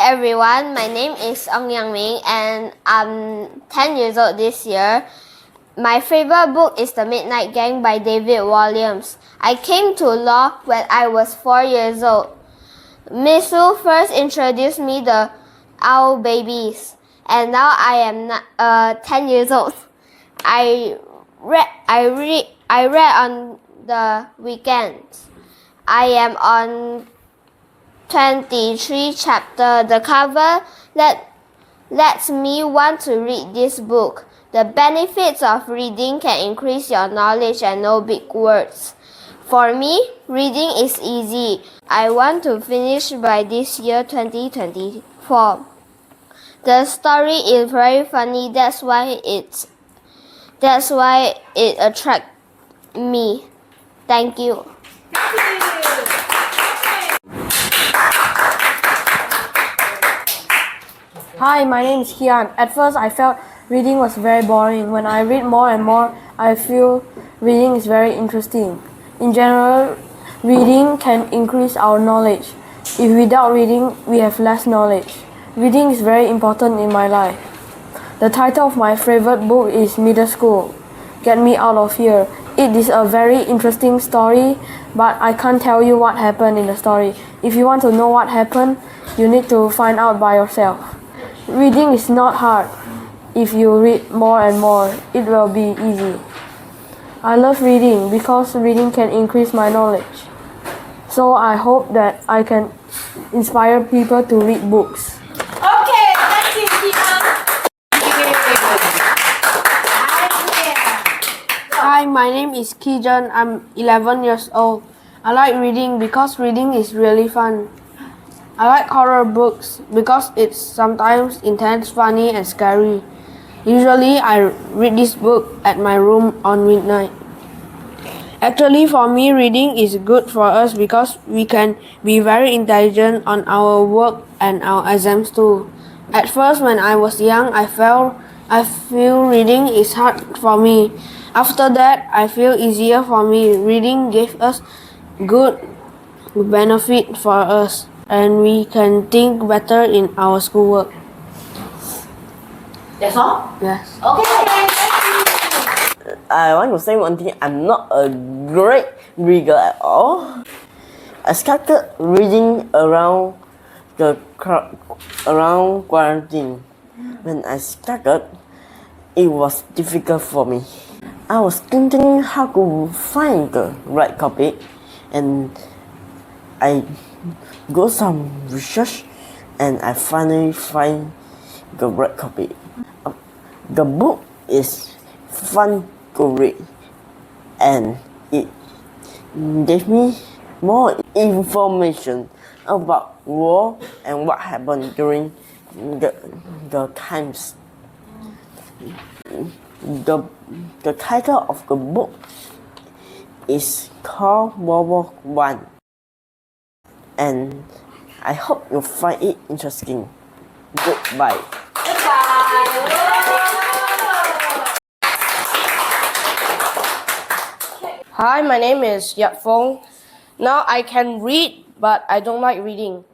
everyone, my name is Ong Yang Ming and I'm 10 years old this year. My favorite book is The Midnight Gang by David Walliams. I came to law when I was 4 years old. Miss Wu first introduced me to Owl Babies, and now I am 10 years old. I read on the weekends. I am on 23 chapter. The cover lets me want to read this book. The benefits of reading can increase your knowledge and know big words. For me, reading is easy. I want to finish by this year 2024. The story is very funny. That's why it attracts me. Thank you. Hi, my name is Kian. At first, I felt reading was very boring. When I read more and more, I feel reading is very interesting. In general, reading can increase our knowledge. If without reading, we have less knowledge. Reading is very important in my life. The title of my favorite book is Middle School. Get Me Out of Here. It is a very interesting story, but I can't tell you what happened in the story. If you want to know what happened, you need to find out by yourself. Reading is not hard. If you read more and more, it will be easy. I love reading because reading can increase my knowledge. So I hope that I can inspire people to read books. Okay, thank you, Kian. Hi, my name is Kijan. I'm 11 years old. I like reading because reading is really fun. I like horror books because it's sometimes intense, funny, and scary. Usually, I read this book at my room on midnight. Actually, for me, reading is good for us because we can be very intelligent on our work and our exams too. At first, when I was young, I feel reading is hard for me. After that, I feel easier for me. Reading gives us good benefit for us, and we can think better in our schoolwork. That's all? Yes. Okay, thank you. I want to say one thing. I'm not a great reader at all. I started reading around quarantine. When I started, it was difficult for me. I was thinking how to find the right copy, and I go some research, and I finally find the right copy. The book is fun to read, and it gave me more information about war and what happened during the times. The title of the book is called World War I, and I hope you find it interesting. Goodbye. Hi, my name is Yap Fong. Now I can read, but I don't like reading.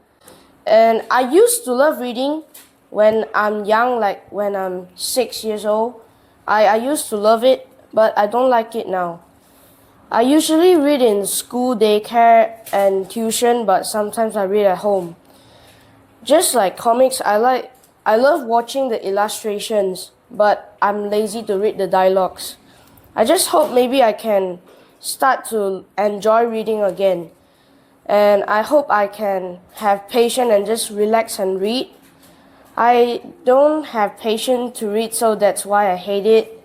And I used to love reading when I'm young, like when I'm 6 years old. I used to love it, but I don't like it now. I usually read in school, daycare, and tuition, but sometimes I read at home. Just like comics, I love watching the illustrations, but I'm lazy to read the dialogues. I just hope maybe I can start to enjoy reading again. And I hope I can have patience and just relax and read. I don't have patience to read, so that's why I hate it.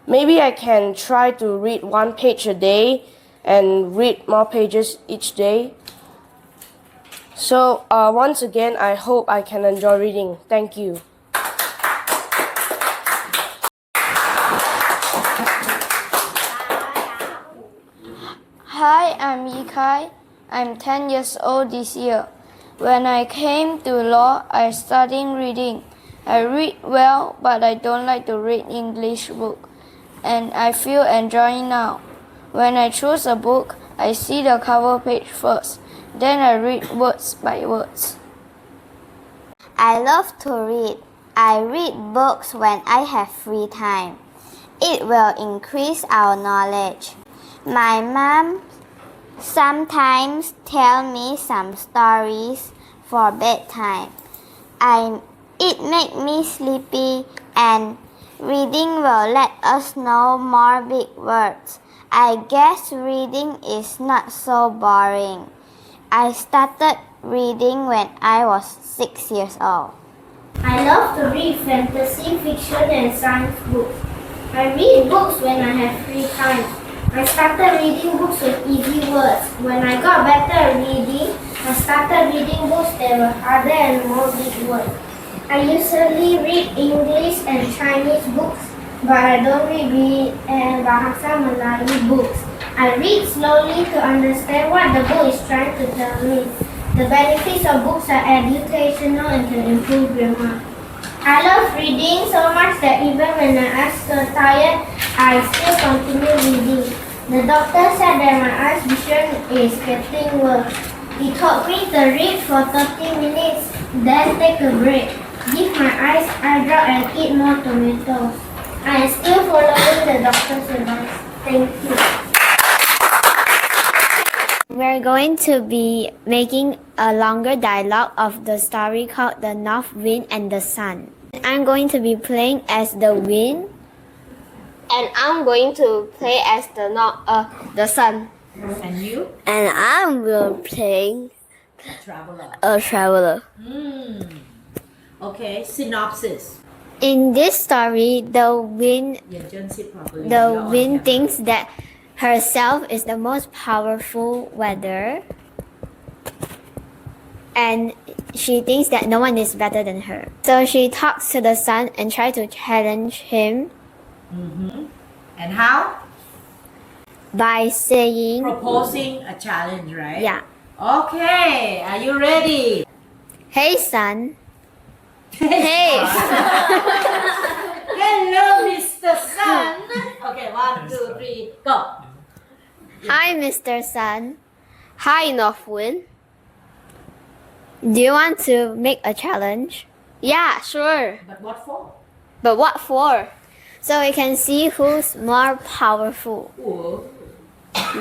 Maybe I can try to read 1 page a day and read more pages each day. So once again, I hope I can enjoy reading. Thank you. Hi, I'm Yikai. I'm 10 years old this year. When I came to law, I studied reading. I read well, but I don't like to read English book, and I feel enjoying now. When I choose a book, I see the cover page first. Then I read words by words. I love to read. I read books when I have free time. It will increase our knowledge. My mom sometimes tell me some stories for bedtime. It makes me sleepy and reading will let us know more big words. I guess reading is not so boring. I started reading when I was 6 years old. I love to read fantasy, fiction, and science books. I read books when I have free time. I started reading books with easy words. When I got better at reading, I started reading books that were harder and more big words. I usually read English and Chinese books, but I don't read Bahasa Melayu books. I read slowly to understand what the book is trying to tell me. The benefits of books are educational and can improve grammar. I love reading so much that even when my eyes are tired, I still continue reading. The doctor said that my eyes vision is getting worse. He told me to read for 30 minutes, then take a break. Give my eyes eye drop and eat more tomatoes. I am still following the doctor's advice. Thank you. We're going to be making a longer dialogue of the story called The North Wind and the Sun. I'm going to be playing as the wind. And I'm going to play as the sun. And you? And I'm playing Traveler. a traveler. Okay, synopsis. In this story, the wind 眼真是 properly. The wind thinks that herself is the most powerful weather, and she thinks that no one is better than her. So she talks to the sun and tries to challenge him And how? by saying, Proposing a challenge, right? yeah, Okay, are you ready? hey sun, hey, Hello, Mr. Sun. Okay, 1, 2, 3, go. hi Mr. Sun, hi North Wind. Do you want to make a challenge? Yeah, sure. But what for? But what for? So we can see who's more powerful. Whoa.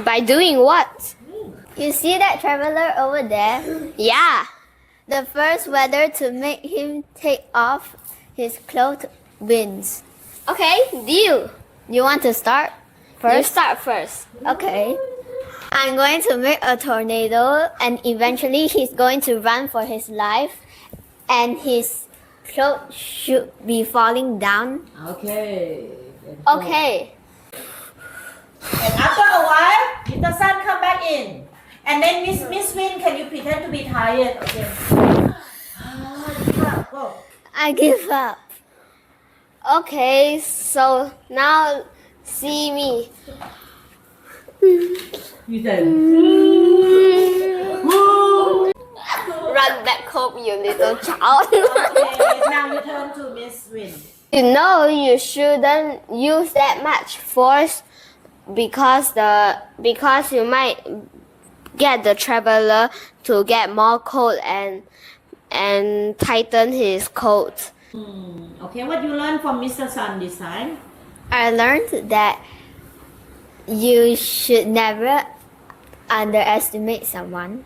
By doing what? You see that traveler over there? Yeah. The first weather to make him take off his clothes wins. Okay, deal. You want to start first? You start first. Okay. I'm going to make a tornado and eventually he's going to run for his life and his clothes should be falling down. Okay. Then go. Okay. And after a while, Mr. Sun come back in. And then Miss Win, can you pretend to be tired? Okay. Go. I give up. Okay, so now see me. You said. Run back home, you little child. Okay, now you turn to Miss Win. You know you shouldn't use that much force because you might get the traveler to get more cold and tighten his coat. Okay, what you learn from Mr. Sun this time? I learned that you should never underestimate someone.